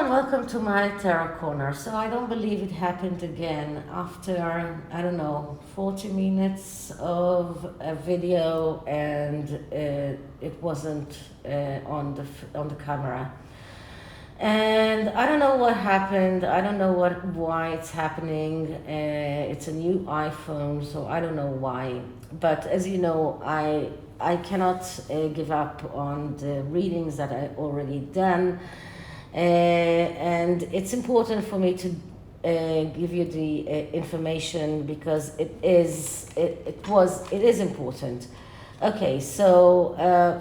and welcome to my tarot corner. So I don't believe it happened again after, I don't know, 40 minutes of a video, and it wasn't on the camera. And I don't know what happened. I don't know why it's happening. It's a new iPhone, so I don't know why. But as you know, I cannot give up on the readings that I already done. And it's important for me to give you the information because it is important. Okay, so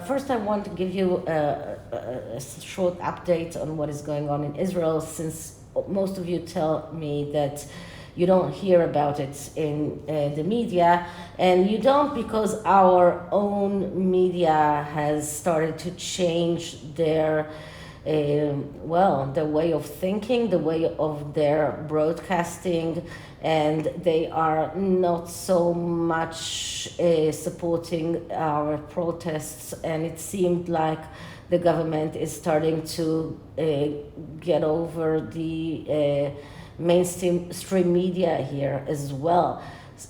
first I want to give you a short update on what is going on in Israel, since most of you tell me that you don't hear about it in the media, and you don't because our own media has started to change their the way of thinking, the way of their broadcasting, and they are not so much supporting our protests, and it seemed like the government is starting to get over the mainstream media here as well.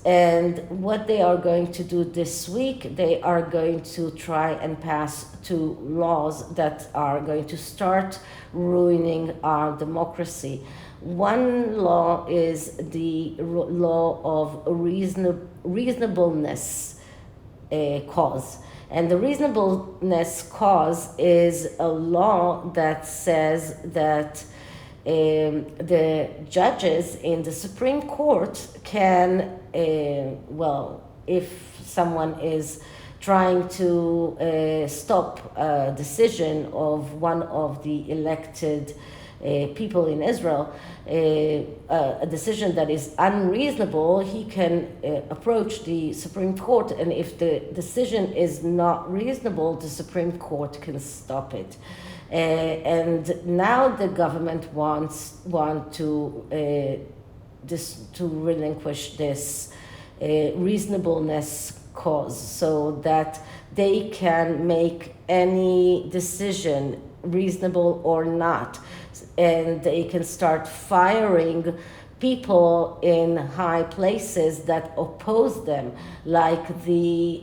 And what they are going to do this week, they are going to try and pass two laws that are going to start ruining our democracy. One law is the law of reasonableness cause. And the reasonableness cause is a law that says that the judges in the Supreme Court can, if someone is trying to stop a decision of one of the elected people in Israel, a decision that is unreasonable, he can approach the Supreme Court, and if the decision is not reasonable, the Supreme Court can stop it. And now the government wants to relinquish this reasonableness cause, so that they can make any decision, reasonable or not, and they can start firing people in high places that oppose them, like the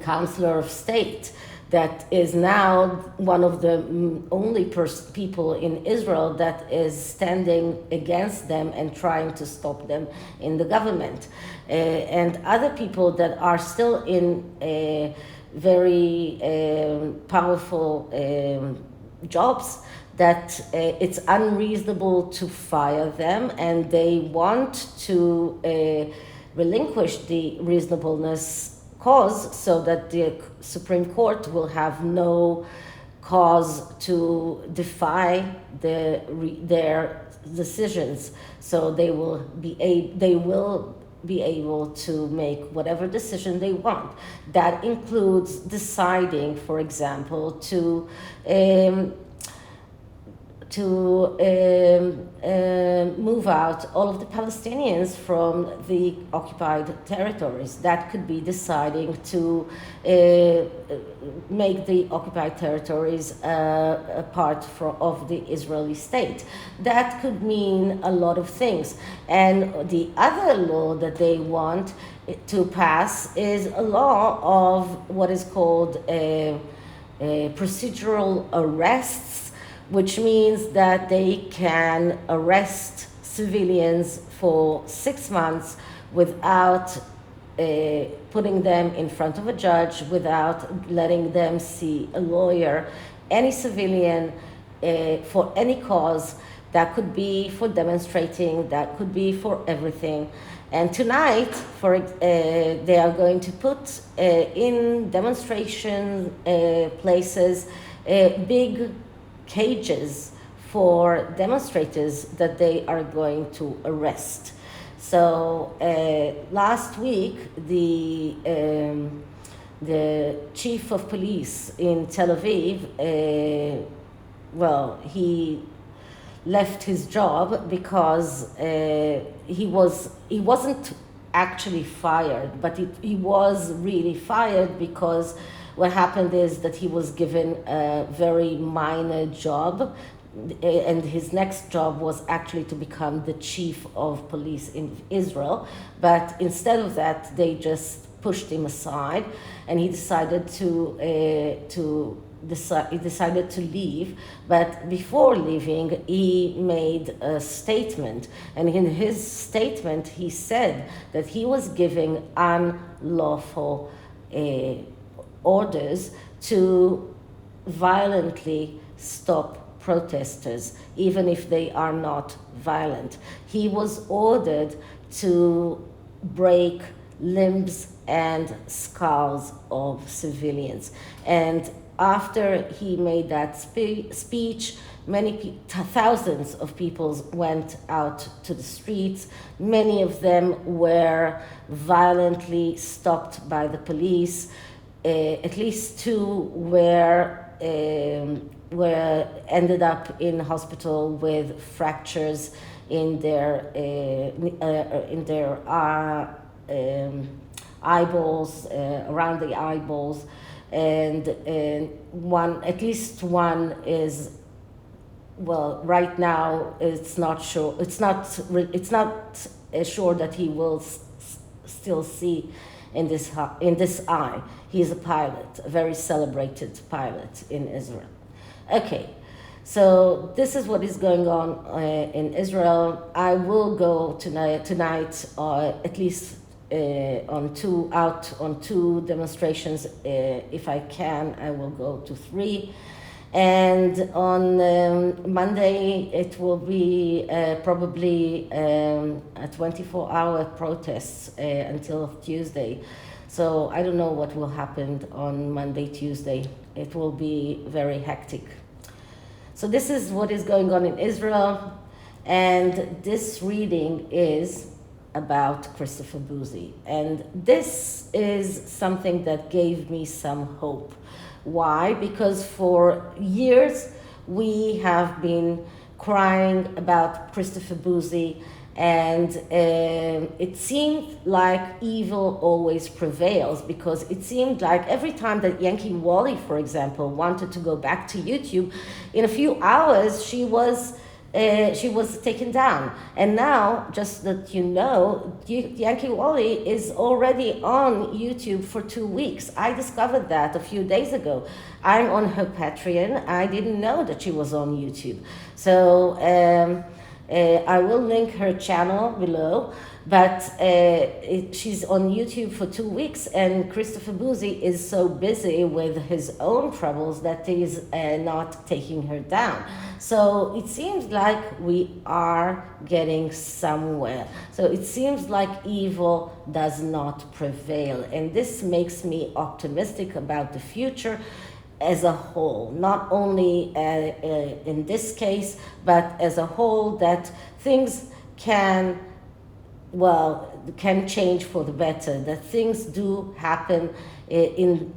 Counselor of State, that is now one of the only people in Israel that is standing against them and trying to stop them in the government. And other people that are still in very powerful jobs, that it's unreasonable to fire them, and they want to relinquish the reasonableness cause, so that the Supreme Court will have no cause to defy their decisions. So they will be able to make whatever decision they want. That includes deciding, for example, to move out all of the Palestinians from the occupied territories. That could be deciding to make the occupied territories a part of the Israeli state. That could mean a lot of things. And the other law that they want to pass is a law of what is called procedural arrests, which means that they can arrest civilians for 6 months without putting them in front of a judge, without letting them see a lawyer. Any civilian for any cause, that could be for demonstrating, that could be for everything. And tonight, they are going to put in demonstration places big cages for demonstrators that they are going to arrest. So last week, the chief of police in Tel Aviv, he left his job because he wasn't actually fired, but he was really fired because What happened is that he was given a very minor job, and his next job was actually to become the chief of police in Israel. But instead of that, they just pushed him aside, and he decided to leave. But before leaving, he made a statement, and in his statement, he said that he was giving unlawful orders to violently stop protesters, even if they are not violent. He was ordered to break limbs and skulls of civilians. And after he made that speech, thousands of people went out to the streets. Many of them were violently stopped by the police. At least two were ended up in hospital with fractures in their eyeballs, around the eyeballs, and at least one is, well, right now it's not sure. It's not sure that he will still see in this eye. He is a pilot, a very celebrated pilot in Israel. Okay, so this is what is going on in Israel. I will go tonight at least on two demonstrations. If I can, I will go to 3. And on Monday, it will be probably a 24-hour protest until Tuesday. So I don't know what will happen on Monday, Tuesday. It will be very hectic. So this is what is going on in Israel. And this reading is about Christopher Bouzy. And this is something that gave me some hope. Why? Because for years we have been crying about Christopher Bouzy, and it seemed like evil always prevails, because it seemed like every time that Yankee Wally, for example, wanted to go back to YouTube, in a few hours she was taken down. And now, just that you know, Yankee Wally is already on YouTube for 2 weeks. I discovered that a few days ago. I'm on her Patreon. I didn't know that she was on YouTube. So I will link her channel below. But she's on YouTube for 2 weeks, and Christopher Bouzy is so busy with his own troubles that he's not taking her down. So it seems like we are getting somewhere. So it seems like evil does not prevail, and this makes me optimistic about the future as a whole, not only in this case, but as a whole, that things can change for the better, that things do happen in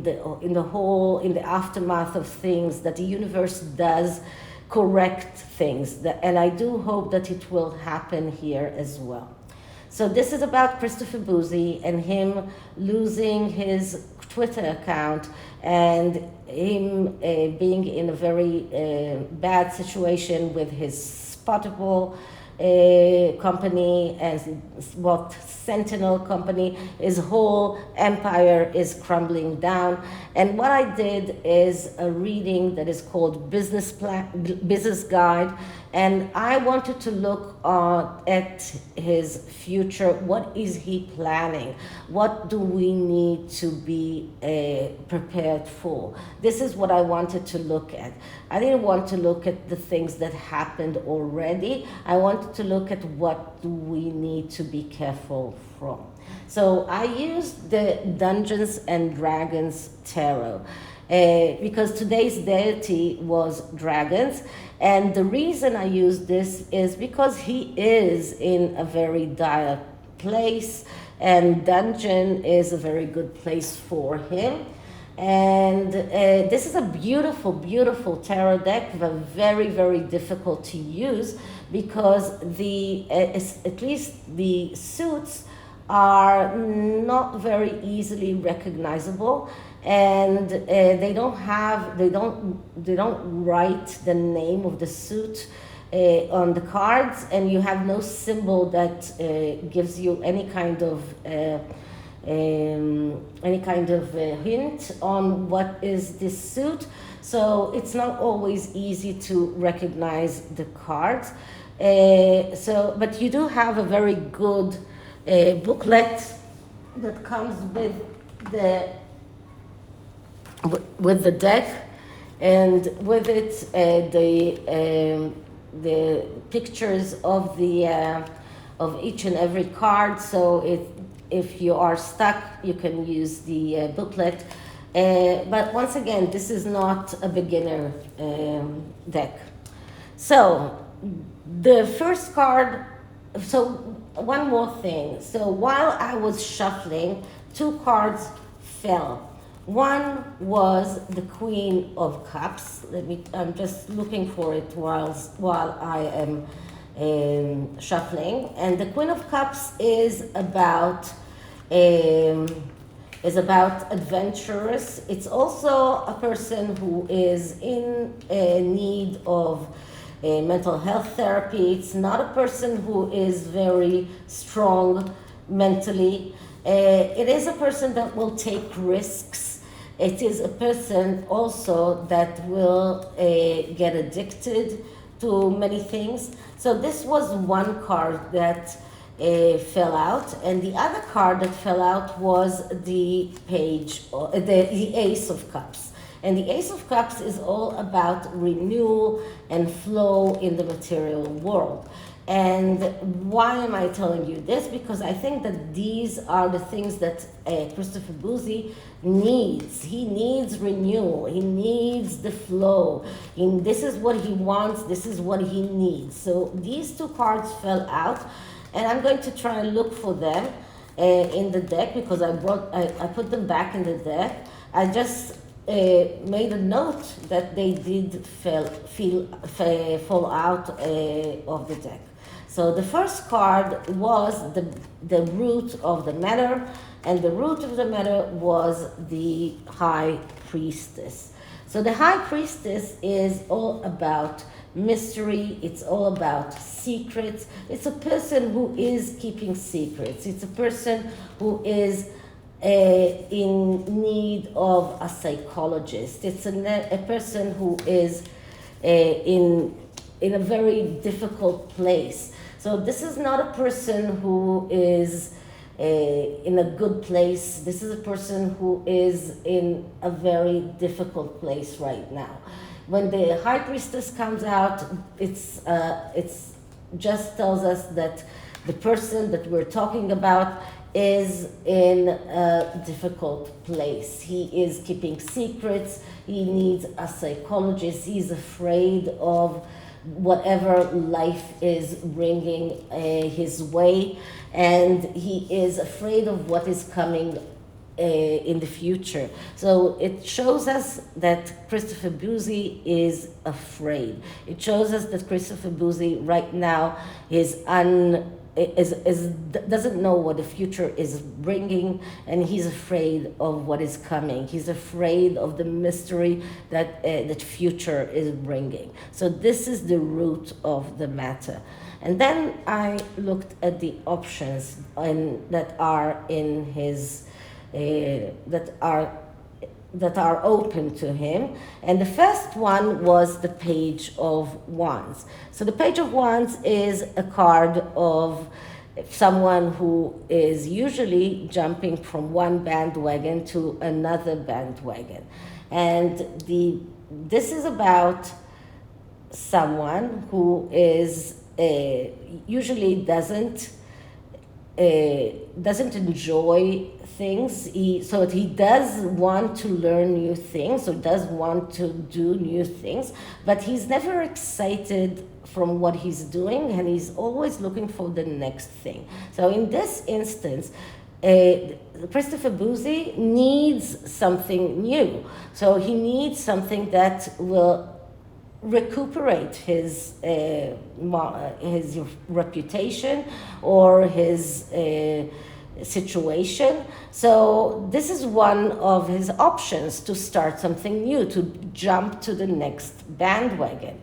the aftermath of things, that the universe does correct things, and I do hope that it will happen here as well. So this is about Christopher Bouzy and him losing his Twitter account, and him being in a very bad situation with his spoutible company, and what Sentinel company, his whole empire is crumbling down. And what I did is a reading that is called Business Guide, and I wanted to look at his future. What is he planning? What do we need to be prepared for? This is what I wanted to look at. I didn't want to look at the things that happened already. I wanted to look at what do we need to be careful from. So I used the Dungeons and Dragons tarot because today's deity was dragons. And the reason I use this is because he is in a very dire place, and dungeon is a very good place for him. And this is a beautiful, beautiful tarot deck, but very, very difficult to use because at least the suits are not very easily recognizable. and they don't write the name of the suit on the cards, and you have no symbol that gives you any kind of hint on what is this suit. So it's not always easy to recognize the cards. But you do have a very good booklet that comes with the deck, and with it the pictures of each and every card. So if you are stuck, you can use the booklet. But once again, this is not a beginner deck. So the first card, so one more thing. So while I was shuffling, two cards fell. One was the Queen of Cups. I'm just looking for it while I am shuffling. And the Queen of Cups is about adventurous. It's also a person who is in need of mental health therapy. It's not a person who is very strong mentally. It is a person that will take risks. It is a person also that will get addicted to many things. So this was one card that fell out, and the other card that fell out was the Ace of Cups. And the Ace of Cups is all about renewal and flow in the material world. And why am I telling you this? Because I think that these are the things that Christopher Bouzy needs. He needs renewal. He needs the flow. This is what he wants. This is what he needs. So these two cards fell out, and I'm going to try and look for them in the deck, because I put them back in the deck. I just made a note that they did fall out of the deck. So the first card was the root of the matter, and the root of the matter was the High Priestess. So the High Priestess is all about mystery. It's all about secrets. It's a person who is keeping secrets. It's a person who is in need of a psychologist. It's a person who is in a very difficult place. So this is not a person who is in a good place. This is a person who is in a very difficult place right now. When the High Priestess comes out, it's just tells us that the person that we're talking about is in a difficult place. He is keeping secrets. He needs a psychologist. He's afraid of whatever life is bringing his way, and he is afraid of what is coming in the future. So it shows us that Christopher Bouzy is afraid. It shows us that Christopher Bouzy right now doesn't know what the future is bringing, and he's afraid of what is coming. He's afraid of the mystery that that future is bringing. So this is the root of the matter. And then I looked at the options that are in his that are open to him. And the first one was the Page of Wands. So the Page of Wands is a card of someone who is usually jumping from one bandwagon to another bandwagon. And this is about someone who is usually doesn't enjoy things. So he does want to learn new things, so does want to do new things, but he's never excited from what he's doing, and he's always looking for the next thing. So in this instance, Christopher Bouzy needs something new. So he needs something that will recuperate his reputation, or his situation. So this is one of his options to start something new, to jump to the next bandwagon.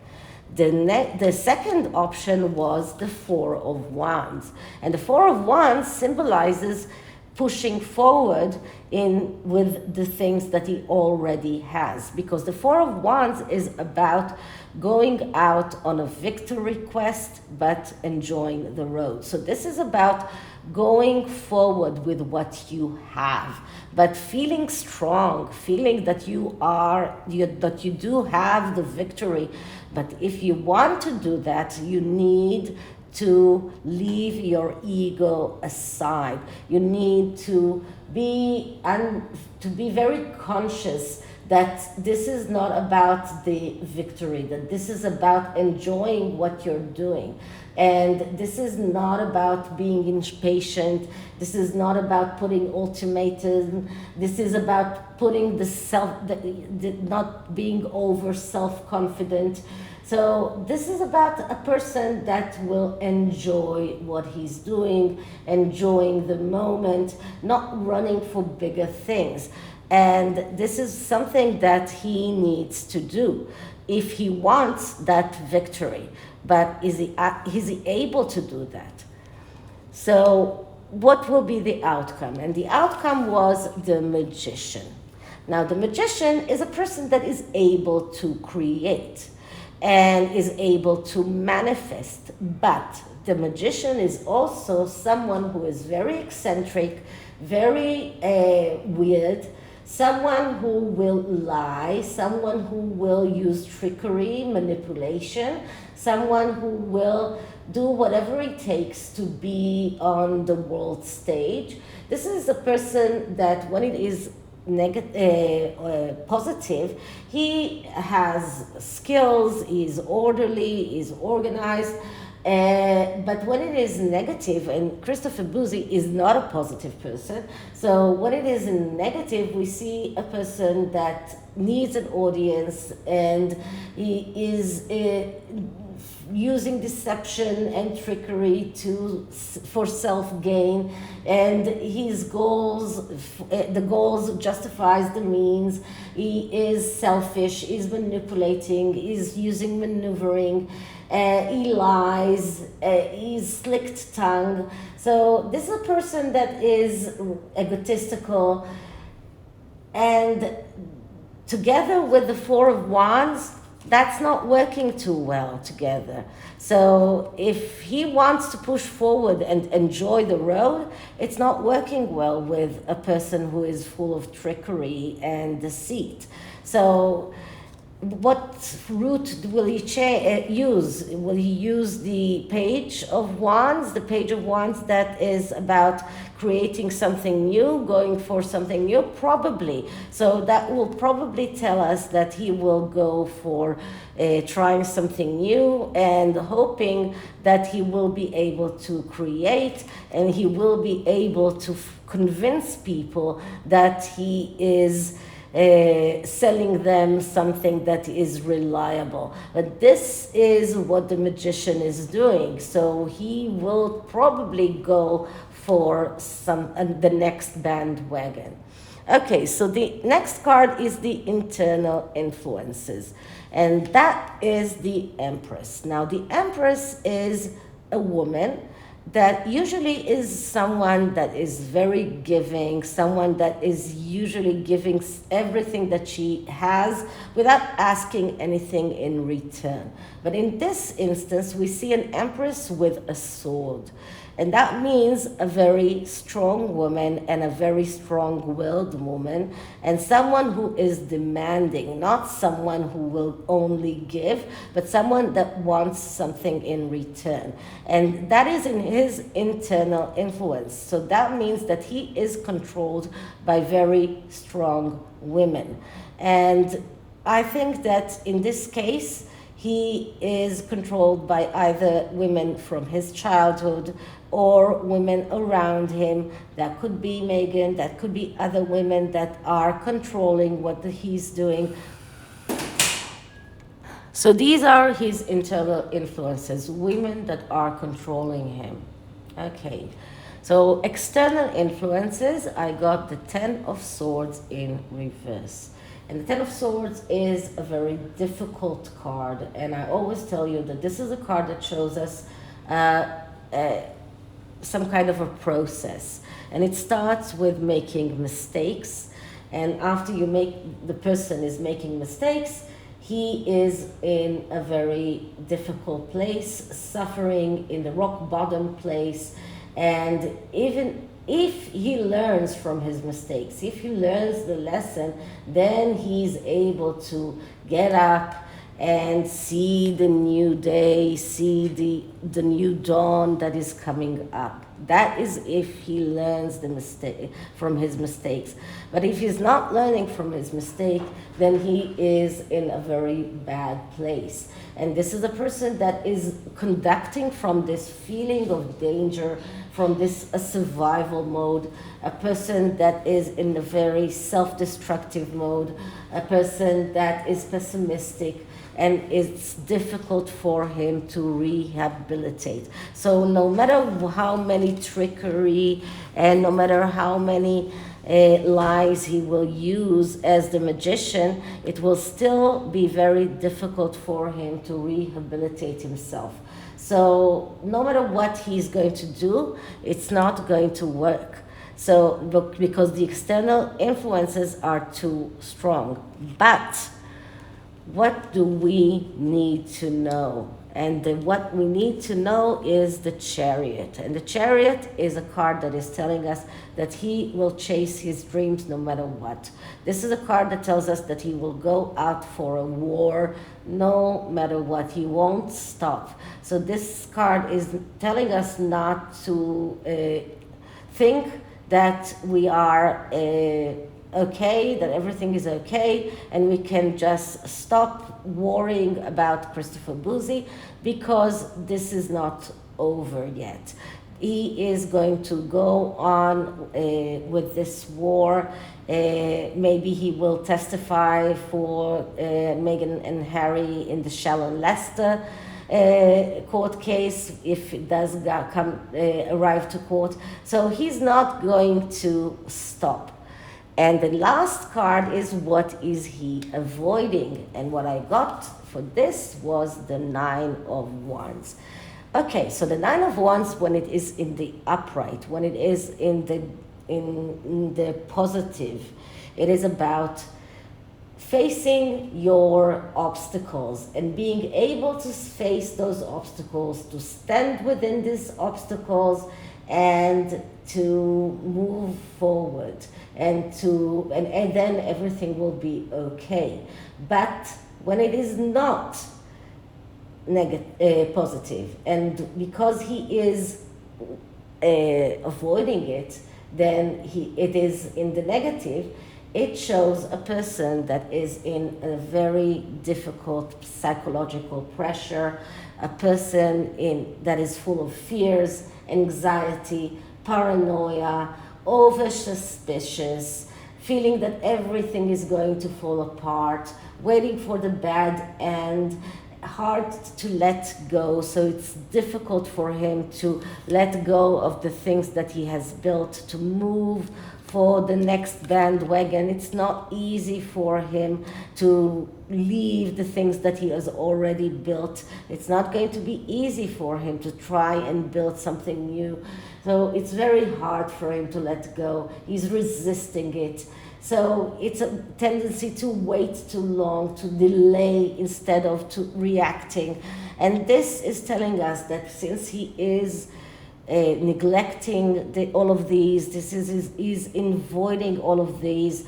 The second option was the Four of Wands. And the Four of Wands symbolizes pushing forward with the things that he already has. Because the Four of Wands is about going out on a victory quest, but enjoying the road. So this is about going forward with what you have, but feeling strong, feeling that that you do have the victory. But if you want to do that, you need to leave your ego aside. You need to be very conscious that this is not about the victory, that this is about enjoying what you're doing. And this is not about being impatient. This is not about putting ultimatums. This is about putting not being over self-confident. So this is about a person that will enjoy what he's doing, enjoying the moment, not running for bigger things. And this is something that he needs to do if he wants that victory. But is he able to do that? So what will be the outcome? And the outcome was the Magician. Now the Magician is a person that is able to create and is able to manifest. But the Magician is also someone who is very eccentric, very weird, someone who will lie, someone who will use trickery, manipulation, someone who will do whatever it takes to be on the world stage. This is a person that when it is positive, he has skills, he's orderly, he's organized. But when it is negative, and Christopher Bouzy is not a positive person, so when it is negative, we see a person that needs an audience, and he is using deception and trickery for self-gain, and his goals, the goals justifies the means. He is selfish, he's manipulating, he's using maneuvering, he lies, he's slick-tongued. So this is a person that is egotistical, and together with the Four of Wands, that's not working too well together. So if he wants to push forward and enjoy the road, it's not working well with a person who is full of trickery and deceit. So what route will he use? Will he use the Page of Wands? The Page of Wands that is about creating something new, going for something new? Probably. So that will probably tell us that he will go for trying something new and hoping that he will be able to create, and he will be able to convince people that he is selling them something that is reliable. But this is what the Magician is doing. So he will probably go for the next bandwagon. Okay, so the next card is the internal influences, and that is the Empress. Now the Empress is a woman that usually is someone that is very giving, someone that is usually giving everything that she has without asking anything in return. But in this instance, we see an Empress with a sword. And that means a very strong woman and a very strong-willed woman, and someone who is demanding, not someone who will only give, but someone that wants something in return. And that is in his internal influence. So that means that he is controlled by very strong women. And I think that in this case, he is controlled by either women from his childhood or women around him. That could be Meghan, that could be other women that are controlling what he's doing. So these are his internal influences, women that are controlling him. Okay, So external influences, I got the Ten of Swords in reverse. And the Ten of Swords is a very difficult card. And I always tell you that this is a card that shows us some kind of a process. And it starts with making mistakes. And after the person is making mistakes, he is in a very difficult place, suffering in the rock bottom place. And even if he learns from his mistakes, if he learns the lesson, then he's able to get up and see the new day, see the new dawn that is coming up. That is if he learns from his mistakes. But if he's not learning from his mistake, then he is in a very bad place. And this is a person that is conducting from this feeling of danger, from this a survival mode, a person that is in a very self-destructive mode, a person that is pessimistic, and it's difficult for him to rehabilitate. So no matter how many trickery and no matter how many lies he will use as the magician, it will still be very difficult for him to rehabilitate himself. So no matter what he's going to do, it's not going to work. So because the external influences are too strong. But what do we need to know? And what we need to know is the Chariot. And the Chariot is a card that is telling us that he will chase his dreams no matter what. This is a card that tells us that he will go out for a war no matter what. He won't stop. So this card is telling us not to think that we are okay, that everything is okay, and we can just stop worrying about Christopher Bouzy, because this is not over yet. He is going to go on with this war. Maybe he will testify for Meghan and Harry in the Shallon Lester court case, if it does arrive to court. So he's not going to stop. And the last card is, what is he avoiding? And what I got for this was the Nine of Wands. Okay, so the Nine of Wands, when it is in the upright, when it is in the positive, it is about facing your obstacles and being able to face those obstacles, to stand within these obstacles and to move forward, and then everything will be okay. But when it is not positive, and because he is avoiding it, then it is in the negative, it shows a person that is in a very difficult psychological pressure, a person that is full of fears, anxiety, paranoia, over-suspicious, feeling that everything is going to fall apart, waiting for the bad end, hard to let go. So it's difficult for him to let go of the things that he has built, to move for the next bandwagon. It's not easy for him to leave the things that he has already built. It's not going to be easy for him to try and build something new. So it's very hard for him to let go. He's resisting it. So it's a tendency to wait too long, to delay instead of to reacting. And this is telling us that since he is neglecting all of these, is avoiding all of these.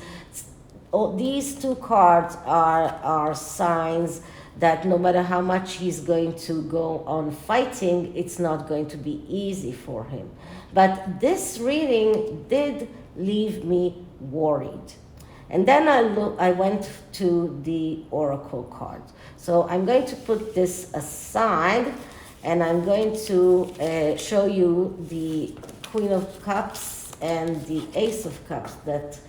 These two cards are signs that no matter how much he's going to go on fighting, it's not going to be easy for him. But this reading did leave me worried. And then I went to the Oracle card. So I'm going to put this aside, and I'm going to show you the Queen of Cups and the Ace of Cups that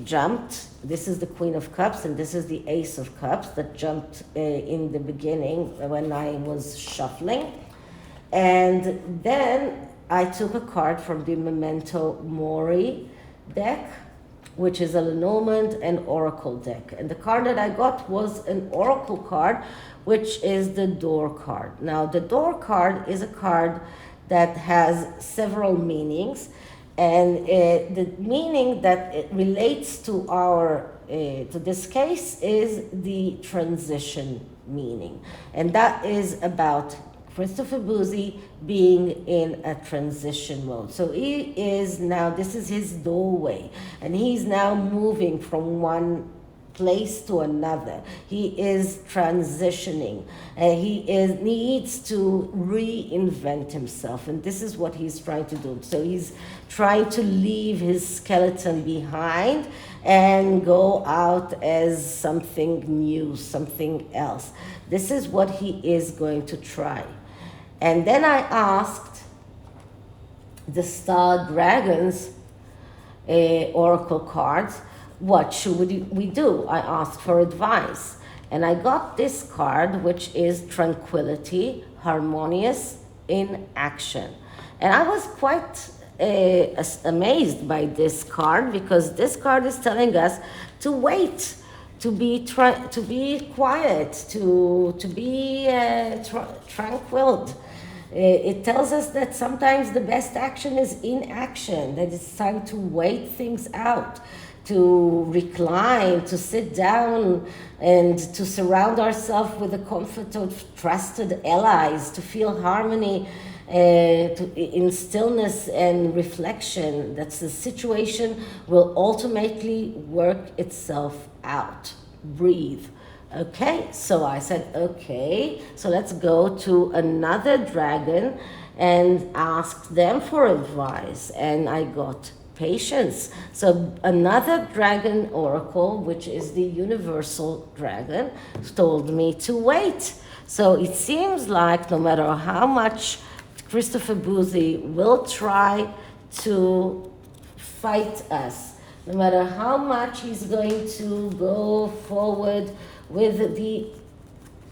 jumped. This is the Queen of Cups, and this is the Ace of Cups that jumped in the beginning when I was shuffling. And then I took a card from the MEMENTO MORI deck, which is a Lenormand and Oracle deck. And the card that I got was an Oracle card, which is the Door card. Now, the Door card is a card that has several meanings, and the meaning that it relates to our to this case is the transition meaning, and that is about Christopher Bouzy being in a transition mode. So he is now, this is his doorway, and he's now moving from one place to another. He is transitioning, and needs to reinvent himself, and this is what he's trying to do. So he's trying to leave his skeleton behind and go out as something new, something else. This is what he is going to try. And then I asked the Star Dragons oracle cards, what should we do? I asked for advice. And I got this card, which is Tranquility, Harmonious in Action. And I was quite amazed by this card, because this card is telling us to wait, to be quiet, to be tranquil. It tells us that sometimes the best action is inaction, that it's time to wait things out, to recline, to sit down, and to surround ourselves with the comfort of trusted allies, to feel harmony in stillness and reflection, that the situation will ultimately work itself out. Breathe. Okay, so I said, okay, so let's go to another dragon and ask them for advice. And I got patience. So another dragon oracle, which is the universal dragon, told me to wait. So it seems like no matter how much Christopher Bouzy will try to fight us, no matter how much he's going to go forward with the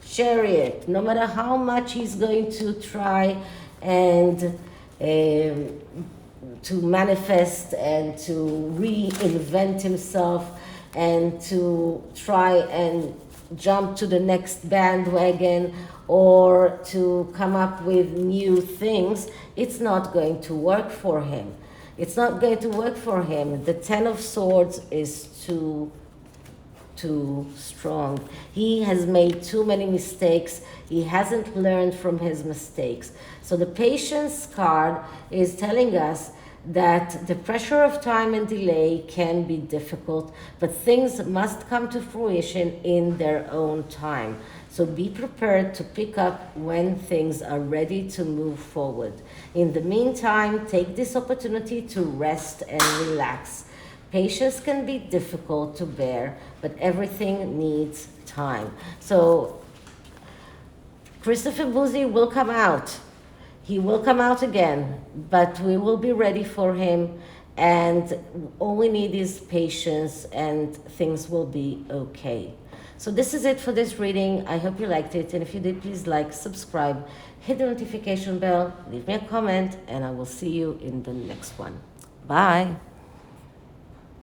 chariot, no matter how much he's going to try and to manifest and to reinvent himself and to try and jump to the next bandwagon or to come up with new things, it's not going to work for him. It's not going to work for him. The Ten of Swords is too strong. He has made too many mistakes. He hasn't learned from his mistakes. So the patience card is telling us that the pressure of time and delay can be difficult, but things must come to fruition in their own time. So be prepared to pick up when things are ready to move forward. In the meantime, take this opportunity to rest and relax. Patience can be difficult to bear, but everything needs time. So Christopher Bouzy will come out. He will come out again, but we will be ready for him, and all we need is patience, and things will be okay. So this is it for this reading. I hope you liked it, and if you did, please like, subscribe, hit the notification bell, leave me a comment, and I will see you in the next one. Bye.